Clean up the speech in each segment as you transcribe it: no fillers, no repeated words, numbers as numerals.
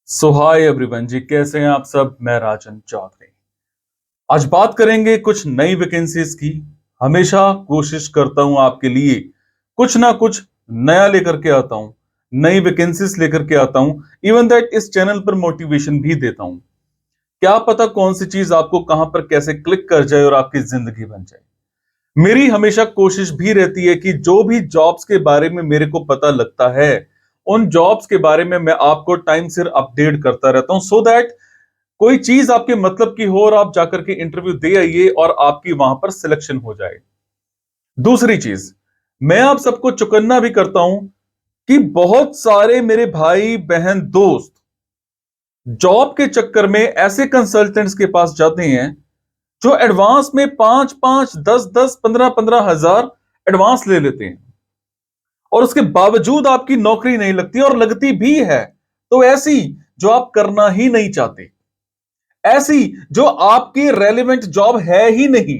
सो hi everyone जी, कैसे हैं आप सब। मैं राजन चौधरी। आज बात करेंगे कुछ नई वैकेंसीज की। हमेशा कोशिश करता हूं आपके लिए कुछ ना कुछ नया लेकर के आता हूं, नई वैकेंसीज लेकर के आता हूं। इवन दैट इस चैनल पर मोटिवेशन भी देता हूं। क्या पता कौन सी चीज आपको कहां पर कैसे क्लिक कर जाए और आपकी जिंदगी बन जाए। मेरी हमेशा कोशिश भी रहती है कि जो भी जॉब्स के बारे में मेरे को पता लगता है, उन जॉब्स के बारे में मैं आपको टाइम सिर अपडेट करता रहता हूं, सो दैट कोई चीज आपके मतलब की हो और आप जाकर के इंटरव्यू दे आइए और आपकी वहां पर सिलेक्शन हो जाए। दूसरी चीज, मैं आप सबको चौकन्ना भी करता हूं कि बहुत सारे मेरे भाई बहन दोस्त जॉब के चक्कर में ऐसे कंसल्टेंट्स के पास जाते हैं जो एडवांस में 5-5, 10-10, 15-15 हजार एडवांस ले लेते हैं, और उसके बावजूद आपकी नौकरी नहीं लगती, और लगती भी है तो ऐसी जो आप करना ही नहीं चाहते, ऐसी जो आपकी रेलेवेंट जॉब है ही नहीं।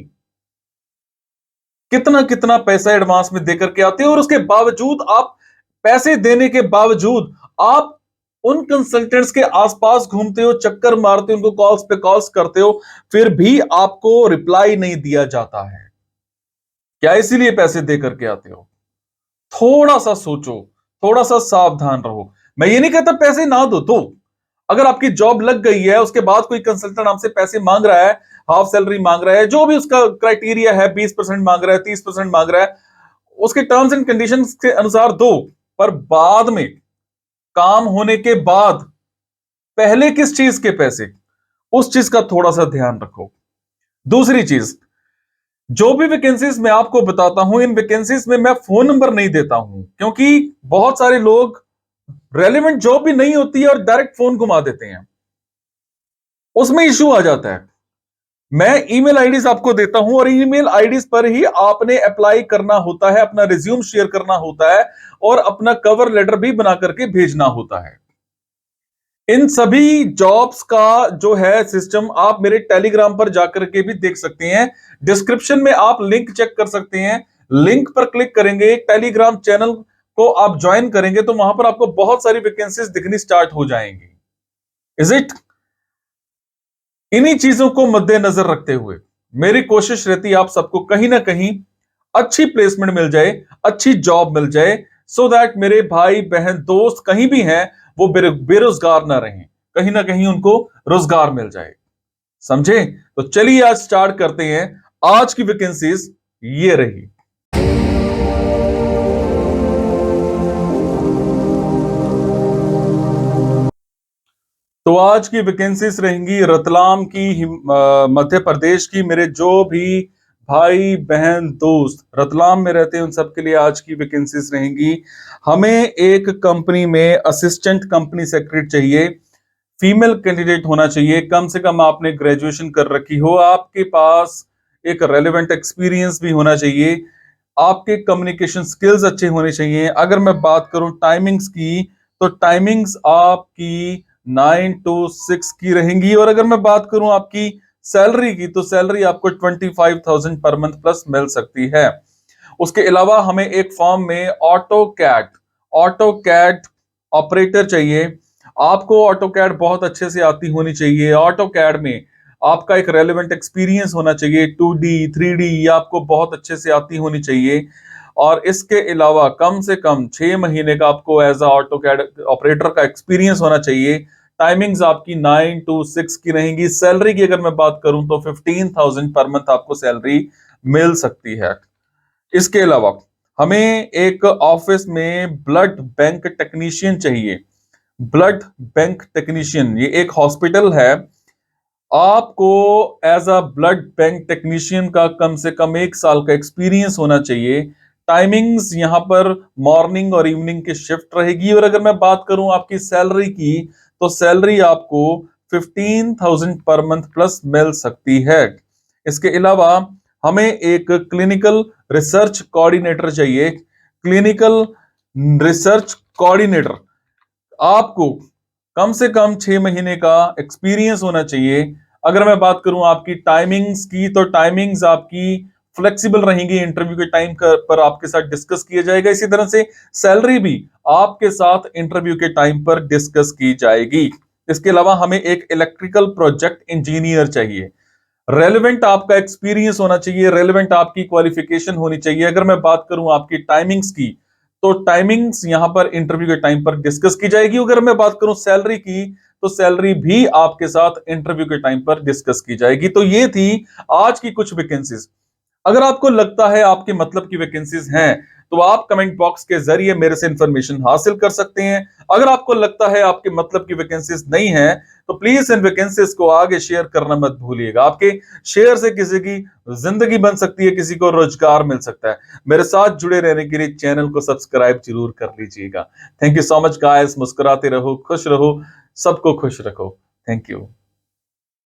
कितना कितना पैसा एडवांस में देकर के आते हो, और उसके बावजूद आप, पैसे देने के बावजूद आप उन कंसल्टेंट्स के आसपास घूमते हो, चक्कर मारते हो, उनको कॉल्स पे कॉल्स करते हो, फिर भी आपको रिप्लाई नहीं दिया जाता है। क्या इसीलिए पैसे दे करके आते हो? थोड़ा सा सोचो, थोड़ा सा सावधान रहो। मैं ये नहीं कहता पैसे ना दो, तो अगर आपकी जॉब लग गई है, उसके बाद कोई कंसल्टेंट आपसे पैसे मांग रहा है, हाफ सैलरी मांग रहा है, जो भी उसका क्राइटेरिया है, 20% मांग रहा है, 30% मांग रहा है, उसके टर्म्स एंड कंडीशंस के अनुसार दो। पर बाद में, काम होने के बाद, पहले किस चीज के पैसे, उस चीज का थोड़ा सा ध्यान रखो। दूसरी चीज, जो भी वैकेंसीज मैं आपको बताता हूं, इन वैकेंसीज में मैं फोन नंबर नहीं देता हूं, क्योंकि बहुत सारे लोग, रेलेवेंट जॉब भी नहीं होती है और डायरेक्ट फोन घुमा देते हैं, उसमें इश्यू आ जाता है। मैं ईमेल आईडीज आपको देता हूं, और ईमेल आईडीज पर ही आपने अप्लाई करना होता है, अपना रिज्यूम शेयर करना होता है, और अपना कवर लेटर भी बना करके भेजना होता है। इन सभी जॉब्स का जो है सिस्टम, आप मेरे टेलीग्राम पर जाकर के भी देख सकते हैं। डिस्क्रिप्शन में आप लिंक चेक कर सकते हैं। लिंक पर क्लिक करेंगे, टेलीग्राम चैनल को आप ज्वाइन करेंगे, तो वहां पर आपको बहुत सारी वैकेंसीज दिखनी स्टार्ट हो जाएंगी। Is it? इन्हीं चीजों को मद्देनजर रखते हुए मेरी कोशिश रहती है आप सबको कहीं ना कहीं अच्छी प्लेसमेंट मिल जाए, अच्छी जॉब मिल जाए, सो दैट मेरे भाई बहन दोस्त कहीं भी हैं, वो बेरोजगार ना रहें, कहीं ना कहीं उनको रोजगार मिल जाए। समझे? तो चलिए आज स्टार्ट करते हैं। आज की वैकेंसीज ये रही। तो आज की वैकेंसीज रहेंगी रतलाम की, मध्य प्रदेश की। मेरे जो भी भाई बहन दोस्त रतलाम में रहते हैं, उन सबके लिए आज की वैकेंसीज रहेंगी। हमें एक कंपनी में असिस्टेंट कंपनी सेक्रेटरी चाहिए। फीमेल कैंडिडेट होना चाहिए, कम से कम आपने ग्रेजुएशन कर रखी हो, आपके पास एक रेलेवेंट एक्सपीरियंस भी होना चाहिए, आपके कम्युनिकेशन स्किल्स अच्छे होने चाहिए। अगर मैं बात करूं टाइमिंग्स की, तो टाइमिंग्स आपकी 9 to 6 की रहेंगी। और अगर मैं बात करूं आपकी सैलरी की, तो सैलरी आपको 25,000 पर मंथ प्लस मिल सकती है। उसके अलावा हमें एक फॉर्म में ऑटो कैड ऑपरेटर चाहिए। आपको ऑटो कैड बहुत अच्छे से आती होनी चाहिए। ऑटो कैड में आपका एक रेलेवेंट एक्सपीरियंस होना चाहिए, 2D 3D ये आपको बहुत अच्छे से आती होनी चाहिए। और इसके अलावा कम से कम 6 महीने का आपको as a AutoCAD operator का एक्सपीरियंस होना चाहिए। टाइमिंग्स आपकी 9 to 6 की रहेंगी। सैलरी की अगर मैं बात करूं, तो 15,000 पर मंथ आपको सैलरी मिल सकती है। इसके अलावा हमें एक ऑफिस में ब्लड बैंक टेक्नीशियन चाहिए। ब्लड बैंक टेक्नीशियन, ये एक हॉस्पिटल है। आपको as a blood bank technician का कम से कम 1 साल का एक्सपीरियंस होना चाहिए। टाइमिंग्स यहां पर मॉर्निंग और इवनिंग की शिफ्ट रहेगी। और अगर मैं बात करूं आपकी सैलरी की, तो सैलरी आपको 15,000 पर मंथ प्लस मिल सकती है। इसके अलावा हमें एक क्लिनिकल रिसर्च कोऑर्डिनेटर चाहिए। क्लिनिकल रिसर्च कोऑर्डिनेटर, आपको कम से कम 6 महीने का एक्सपीरियंस होना चाहिए। अगर मैं बात करूं आपकी टाइमिंग्स की, तो टाइमिंग्स आपकी फ्लेक्सिबल रहेंगी, इंटरव्यू के टाइम पर आपके साथ डिस्कस किया जाएगा। इसी तरह से सैलरी भी आपके साथ इंटरव्यू के टाइम पर डिस्कस की जाएगी। इसके अलावा हमें एक इलेक्ट्रिकल प्रोजेक्ट इंजीनियर चाहिए। रेलेवेंट आपका एक्सपीरियंस होना चाहिए, रेलेवेंट आपकी क्वालिफिकेशन होनी चाहिए। अगर मैं बात करूं आपकी टाइमिंग्स की, तो टाइमिंग्स यहां पर इंटरव्यू के टाइम पर डिस्कस की जाएगी। अगर मैं बात करूं सैलरी की, तो सैलरी भी आपके साथ इंटरव्यू के टाइम पर डिस्कस की जाएगी। तो ये थी आज की कुछ वैकेंसीज। अगर आपको लगता है आपके मतलब की वैकेंसीज हैं, तो आप कमेंट बॉक्स के जरिए मेरे से इंफॉर्मेशन हासिल कर सकते हैं। अगर आपको लगता है आपके मतलब की वैकेंसीज नहीं है, तो प्लीज इन वैकेंसीज को आगे शेयर करना मत भूलिएगा। आपके शेयर से किसी की जिंदगी बन सकती है, किसी को रोजगार मिल सकता है। मेरे साथ जुड़े रहने के लिए चैनल को सब्सक्राइब जरूर कर लीजिएगा। Thank you so much guys. मुस्कुराते रहो, खुश रहो, सबको खुश रखो। Thank you.